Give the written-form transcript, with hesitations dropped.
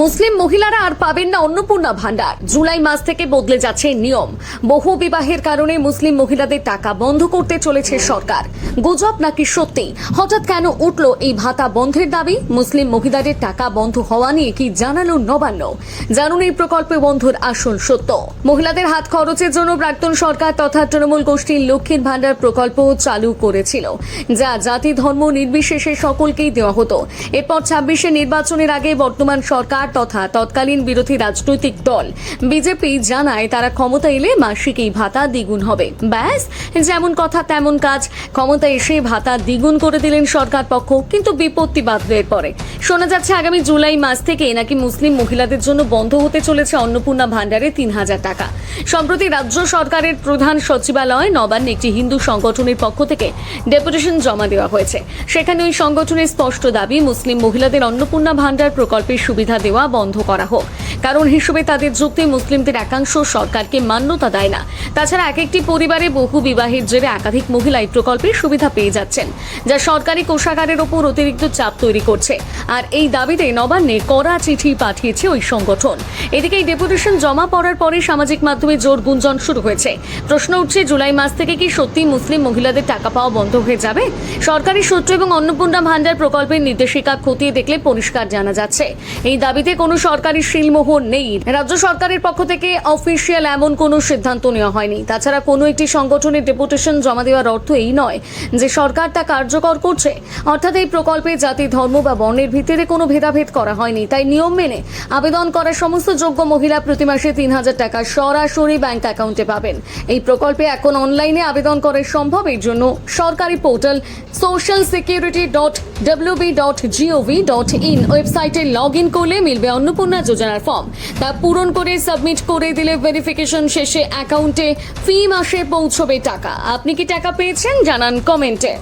মুসলিম মহিলারা আর পাবেন না অন্নপূর্ণা ভান্ডার। জুলাই মাস থেকে বদলে যাচ্ছে নিয়ম। বহু বিবাহের কারণে মুসলিম মহিলাদের টাকা বন্ধ করতে চলেছে সরকার। গুজব নাকি সত্যি? হঠাৎ কেন উঠল এই ভাতা বন্ধের দাবি? মুসলিম মহিলাদের টাকা বন্ধ হওয়া নিয়ে কি জানালো নবান্ন? জানুন এই প্রকল্পে বন্ধুর আসল সত্য। মহিলাদের হাত খরচের জন্য প্রাক্তন সরকার তথা তৃণমূল গোষ্ঠীর লক্ষ্মীর ভান্ডার প্রকল্প চালু করেছিল, যা জাতি ধর্ম নির্বিশেষে সকলকেই দেওয়া হতো। এরপর ২৬শে নির্বাচনের আগে বর্তমান সরকার তথা তৎকালীন বিরোধী রাজনৈতিক দল বিজেপি জানায় তারা ক্ষমতা এলে মাসিক এই ভাতা দ্বিগুণ হবে। ব্যাস, যেমন কথা তেমন কাজ। ক্ষমতা এসে ভাতা দ্বিগুণ করে দিলেন সরকার পক্ষ, কিন্তু বিপত্তি বাধল এরপরে। শোনা যাচ্ছে আগামী জুলাই মাস থেকে নাকি মুসলিম মহিলাদের জন্য বন্ধ হতে চলেছে অন্নপূর্ণা ভান্ডারে ৩,০০০ টাকা। সম্প্রতি রাজ্য সরকারের প্রধান সচিবালয় নবান্নে একটি হিন্দু সংগঠনের পক্ষ থেকে ডেপুটেশন জমা দেওয়া হয়েছে। সেখানে ওই সংগঠনের স্পষ্ট দাবি, মুসলিম মহিলাদের অন্নপূর্ণা ভান্ডার প্রকল্পের সুবিধা দেওয়া বন্ধ করা হোক। কারণ হিসেবে তাদের যুক্তি, মুসলিমদের একাংশ সরকারকে মান্যতা দেয় না। তাছাড়া এক একটি পরিবারে বহু বিবাহের জেরে একাধিক মহিলা এই প্রকল্পের সুবিধা পেয়ে যাচ্ছেন, যা সরকারি কোষাগারের ওপর অতিরিক্ত চাপ তৈরি করছে। আর এই দাবিতে নবান্নে কড়া চিঠি পাঠিয়েছে ওই সংগঠন। এদিকে এই ডেপুটেশন জমা পড়ার পরে সামাজিক মাধ্যমে জোর গুঞ্জন শুরু হয়েছে। প্রশ্ন উঠছে, জুলাই মাস থেকে কি সত্যি মুসলিম মহিলাদের টাকা পাওয়া বন্ধ হয়ে যাবে? সরকারি সূত্র এবং অন্নপূর্ণা ভান্ডার প্রকল্পের নির্দেশিকা খতিয়ে দেখলে পরিষ্কার জানা যাচ্ছে এই দাবিতে কোনো সরকারি শিলমোহর নেই। রাজ্য সরকারের পক্ষ থেকে অফিসিয়াল এমন কোনো সিদ্ধান্ত নেওয়া হয়নি। তাছাড়া কোনো একটি সংগঠনের ডেপুটেশন জমা দেওয়ার অর্থ এই নয় যে সরকার তা কার্যকর করছে। অর্থাৎ এই প্রকল্পে জাতি, ধর্ম বা বর্ণের ভিত্তিতে কোনো ভেদাভেদ করা হয়নি। তাই নিয়ম মেনে আবেদন করা সমস্ত যোগ্য মহিলা প্রতি মাসে ৩,০০০ টাকা সরাসরি ব্যাংক অ্যাকাউন্টে পাবেন। এই প্রকল্পে এখন অনলাইনে আবেদন করা সম্ভব। এর জন্য সরকারি পোর্টাল socialsecurity.wb.gov.in ওয়েবসাইটে লগ ইন করলে মিলবে অন্নপূর্ণা যোজনার ফর্ম। তা পূরণ করে সাবমিট করে দিলে ভেরিফিকেশন শেষে অ্যাকাউন্টে ফি মাসে পৌঁছবে টাকা। আপনি কি টাকা পেয়েছেন? জানান কমেন্টে।